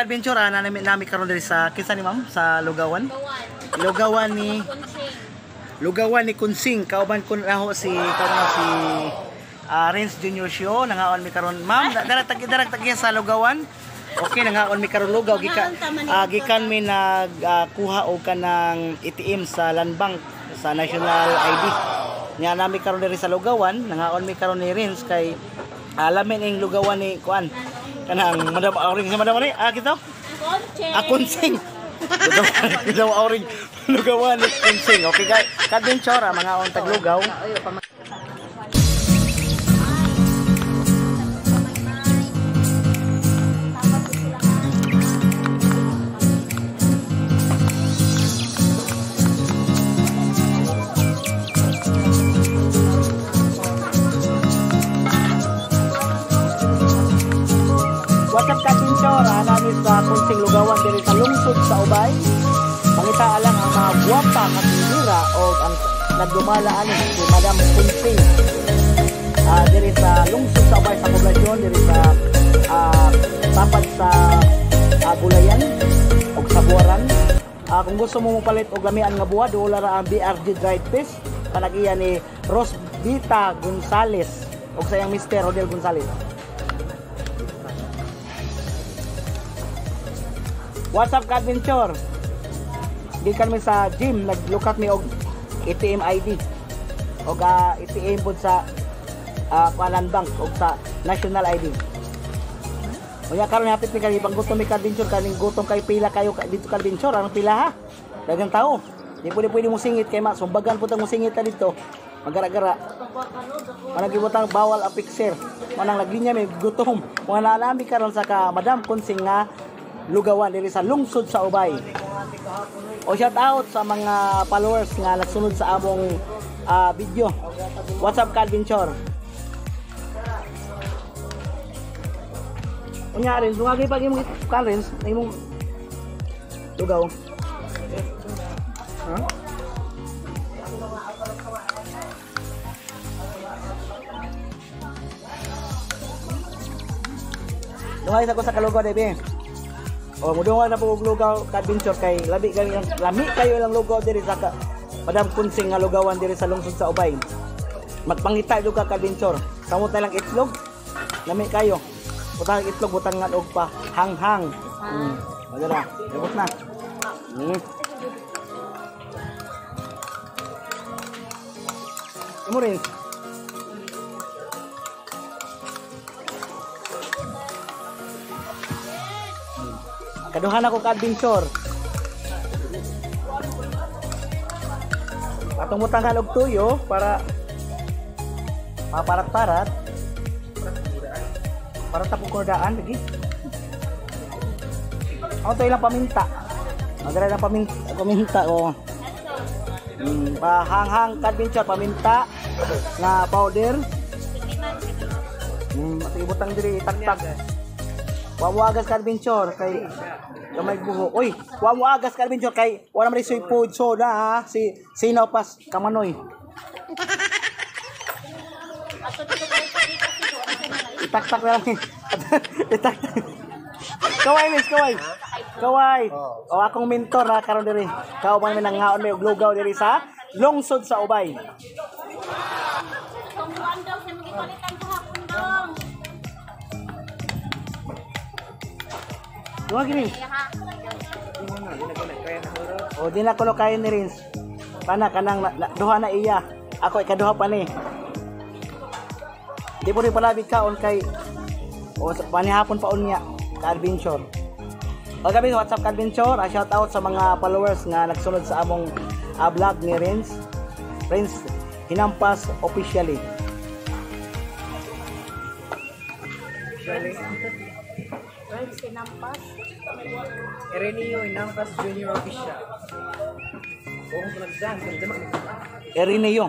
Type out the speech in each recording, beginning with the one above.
ka-adventure nami karon diri sa kinsa ni ma'am sa Lugawan ni Kunsing kauban kun raho si Renz Junior Show nangaon mi karon ma'am darag tagi sa Lugawan. Okay nangaon mi karon lugaw gikan mi nagkuha og kanang ATM sa Land Bank sa National ID. Nya nami karon diri sa Lugawan nangaon mi karon ni Renz kay alamin ing Lugawan ni kuan kanang madam auring sa madam ni kito Kunsing daw auring Lugawan ni Kunsing. Okay guys ka-adventure mga on taglugaw. Sa Kunsing Lugawan diri sa lungsod sa Ubay. Pangita lang ang mga guwapa nga tindira o ang nagdumala ani si Madam Kunsing. Diri sa lungsod sa Ubay sa poblasyon diri sa tapat sa Gulayan og sa Buaran. Kung gusto mo mopalit og lamian nga buwa dola ra ang BRG dried fish kanag-iya ni Rosvita Gonzales og sa iyang Mr. Rodel Gonzales. What's up ka-adventure? Di kami sa gym, nag-look me og ATM ID. Og ATM po sa Land Bank og sa National ID. Unya karon hapit mi kani bang gutom mi ka-adventure kaning gutom kay pila kayo dito ka-adventure ang pila ha. Daghang tao. Di pwede mo singit kay sumbagan po tang mo singit ta dito. Magara-gara. Manang gibutang bawal a fixer. Manang naglinya may gutom. Mga naalami karon sa ka Madam Kunsing nga Lugawan diri sa lungsod sa Ubay. O shout out sa mga followers nga nagsunod sa among video. What's up ka-adventure? Unya rin, sungagi pag imong Karens, imong lugaw. Ha? Dungay sa ko sa kalugaw debe. O mudungan na po og lugaw ka-adventure kay lami kayo ilang lugaw diri sa Madam Kunsing nga Lugawan diri sa lungsod sa Ubay. Magpangita jud ka ka-adventure. Kamot na lang itlog. Lami kayo. Butang itlog butangan og pa hanghang. Magala. Dabot na. Imo rin. Kaduhan ako ka-adventure. Atong mutangan og tuyo para maparat-parat. Para tapos kordaan lagi. Ako to ilang paminta. Magara lang paminta ko. Pahanghang ka-adventure paminta na powder. Matibutang diri tagtag. Wa mo agas ka-adventure kay gamay buho. Oy, wa mo agas ka-adventure kay wala man soy food soda ha. Si sinaw pas kamanoy. Itak-tak na lang. Itak. Kaway miss, kaway. Kaway. O akong mentor na karon diri. Kao man nangaon may og lugaw diri sa lungsod sa Ubay. Tungguan daw sa magipalitan kahapon dong. Duha gini. O di na kuno kay ni Renz. Kana kanang duha na iya. Ako ikaduha pa ni. Di po rin palabig kaon kay o panihapon pa unya ka-adventure. O gabi what's up ka-adventure? Shout out sa mga followers nga nagsunod sa among vlog ni Renz Hinampas officially. Renz Hinampas. Erenio Hinampas Junior Official. Erenio.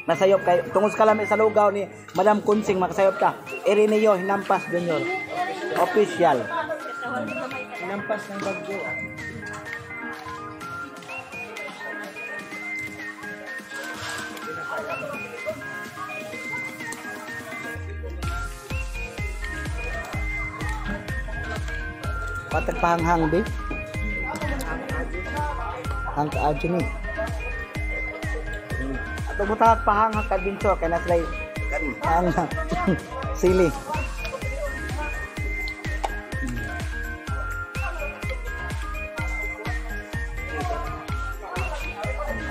Nasayop kay tungod sa kalami sa lugaw ni Madam Kunsing makasayop ka. Erenio Hinampas Junior Official. Hinampas ng bagyo. Patagpahanghang be. Hang ka adyo ni. Ato mo pahanghang kadbinso kay na sila ang sili.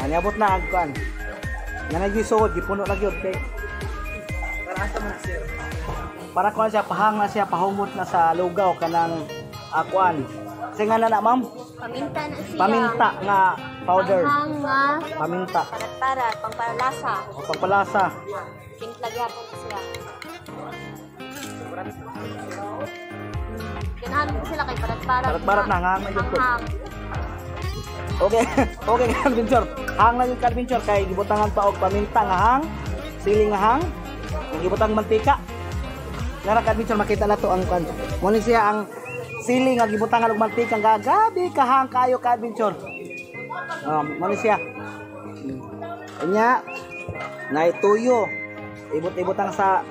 Anyabot na agkuan. Nga nagisuod, gipuno na gyud kay para asa man sir. Para kuan siya pahang na siya pahumot na sa lugaw kanang akuan. Kasi nga na ma'am? Paminta na siya. Paminta nga powder. Panghang nga. Paminta. Parat-parat, pangpalasa. O pagpalasa. Timplag po siya. Ganahan mo sila kay parat-parat. Parat-parat na hang na gyud. Panghang. Okay, okay Carbinsor. Hang na yung Carbinsor kay gibutangan pa og paminta nga hang, siling nga hang, ug gibutang mantika. Ngara Carbinsor makita na to ang kan. Mo ni siya ang siling nga gibutangan og mantika nga gabi ka hang kayo Carbinsor. Mo ni siya. Nya naituyo. Ibot-ibotang sa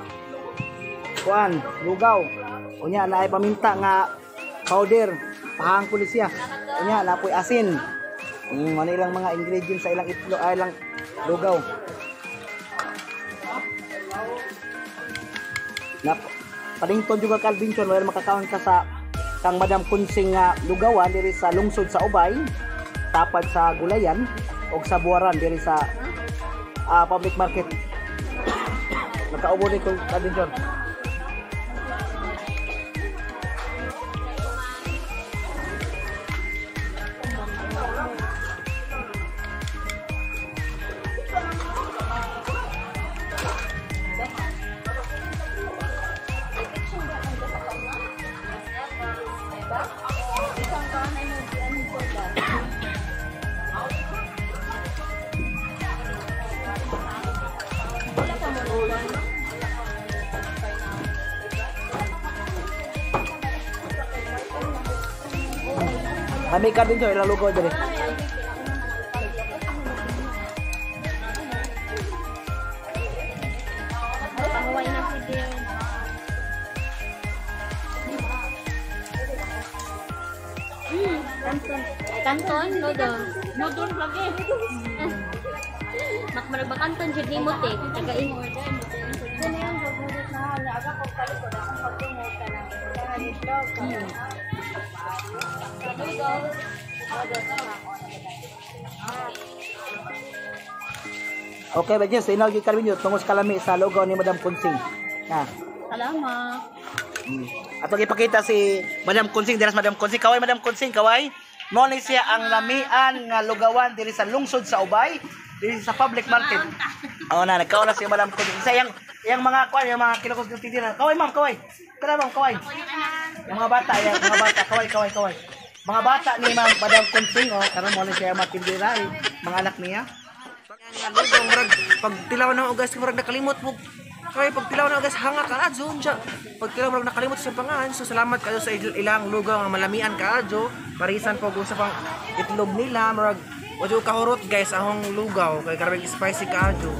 kuan, lugaw. Unya naay paminta nga powder, pahang pulis siya. Unya napoy asin. Ano ilang mga ingredients sa ilang itlo, ilang lugaw. Padington juga Carbinsor, wala makakaon ka sa kang Madam Kunsing nga lugawan diri sa lungsod sa Ubay, tapad sa Gulayan o sa Buaran diri sa public market. Nakaubo ni Carbinsor. Kami Carbinsor ilang lugaw diri. Panguway na si Dear. Kanton. Kanton, nodon. Nodon lagi. Mak marag kanton jud nimot eh. Tagain. Dili ang gugudot na hala aga ko kaliko na ang pagtungod ka lang. Kaya ni vlog. Okay, bagyan sa inaw gi Carbinsor tungos kalami sa lugaw ni Madam Kunsing. Na. Salamat. Ato ipakita si Madam Kunsing, diras Madam Kunsing. Kaway Madam Kunsing, kaway. Mo ni siya ang lamian nga lugawan diri sa lungsod sa Ubay, diri sa public market. Na nagkaon na si Madam Kunsing. Sa yang mga kuan, yung mga kinukos ng tindira. Kaway ma'am, kaway. Kada ma'am, kaway. Yung mga bata, kaway. Mga bata ni Madam Kunsing, karon mo ni siya matindira, mga anak niya. Lugaw murag pag tilaw na ugas murag nakalimot mo kay pag tilaw na ugas hanga ka adyo siya pag tilaw murag nakalimot sa pangan so salamat kayo sa ilang lugaw nga malamian ka adyo parisan po sa pang itlog nila murag wadyo kahurot guys ahong lugaw kay karabig spicy ka adyo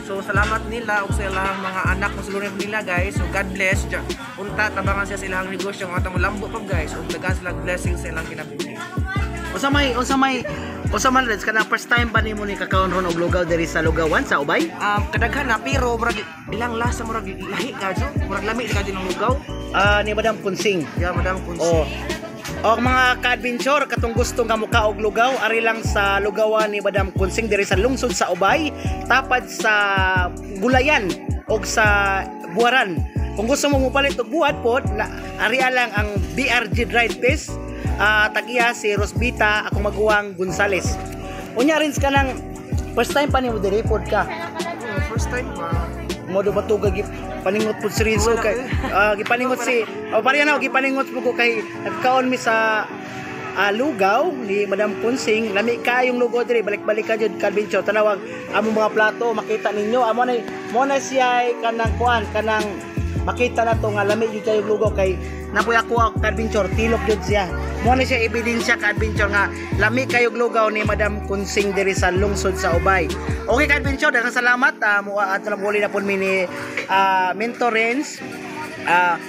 so salamat nila ug sa ilang mga anak mo sulunod nila guys so God bless dya unta tabangan siya sa ilang negosyo nga atong lambo pa guys ug dagan sila blessing sa ilang kinabuhi. Usa man Reds kana first time ba nimo ni kakaon ron og lugaw diri sa lugawan sa Ubay? Kadaghan na pero murag ilang lasa murag lahi kadyo murag lami kadyo ng lugaw. Ni Madam Kunsing. Yeah, Madam Kunsing. O mga Carbinsor katong gusto nga muka og lugaw ari lang sa lugawan ni Madam Kunsing diri sa lungsod sa Ubay, tapad sa Gulayan og sa Buaran. Kung gusto mo mupalit og buhat pod, ari lang ang BRG Drive Test. Tagiya si Rosbita akong maguwang Gonzales. Unya rin ka nang first time pa nimo diri pod ka. First time ba? Modo batuga gi paningot pod si Rinzo kay gipaningot si pariya na gipaningot po ko kay nagkaon mi sa lugaw ni Madam Kunsing. Lami kayong lugaw diri balik-balik ka jud Carbinsor tanawag among mga plato makita ninyo amo na siya kanang kuan kanang makita na to nga lami jud kayong lugaw kay napoy ako Carbinsor tilok jud siya. Mo na siya ebidensya Carbinsor nga lami kayog lugaw ni Madam Kunsing diri sa lungsod sa Ubay. Okay Carbinsor, daghang salamat. Ato lang muli na pud mi ni Mentor Renz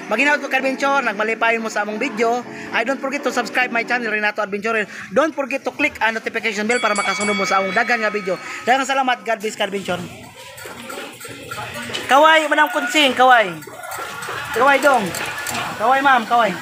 Maginaw ko adventure, nagmalipayon mo sa among video. I don't forget to subscribe my channel Renato Adventure. Don't forget to click ang notification bell para makasunod mo sa among dagan nga video. Daghang salamat, God bless Adventure. Kaway, Madam Kunsing, kaway. Kaway dong. Kaway ma'am, kaway.